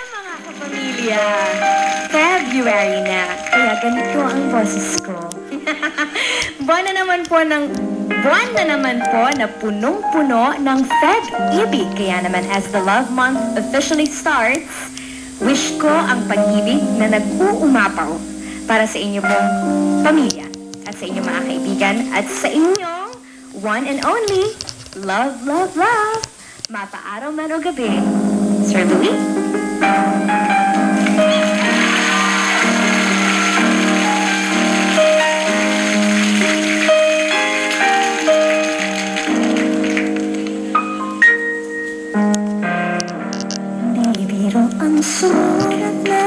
mga kapamilya. February na, kaya ganito ang boses ko. Buwan na naman po na punong-puno ng Feb-ibig. Kaya naman as the love month officially starts, wish ko ang pag-ibig na nag-uumapaw para sa inyo pong pamilya at sa inyong mga kaibigan at sa inyong one and only love, love, love. Mapaaraw man o gabi. Sir Louie? Bibiro ang sulat na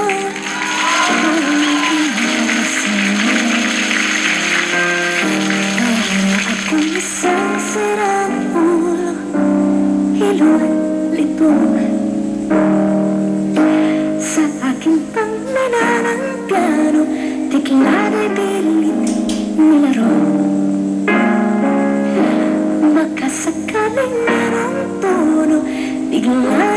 akong isang sirang ulo, hilot, litong sa aking pangmananang piano, tikla'y pilit nilaro. Baka sakaling merong tono, bigla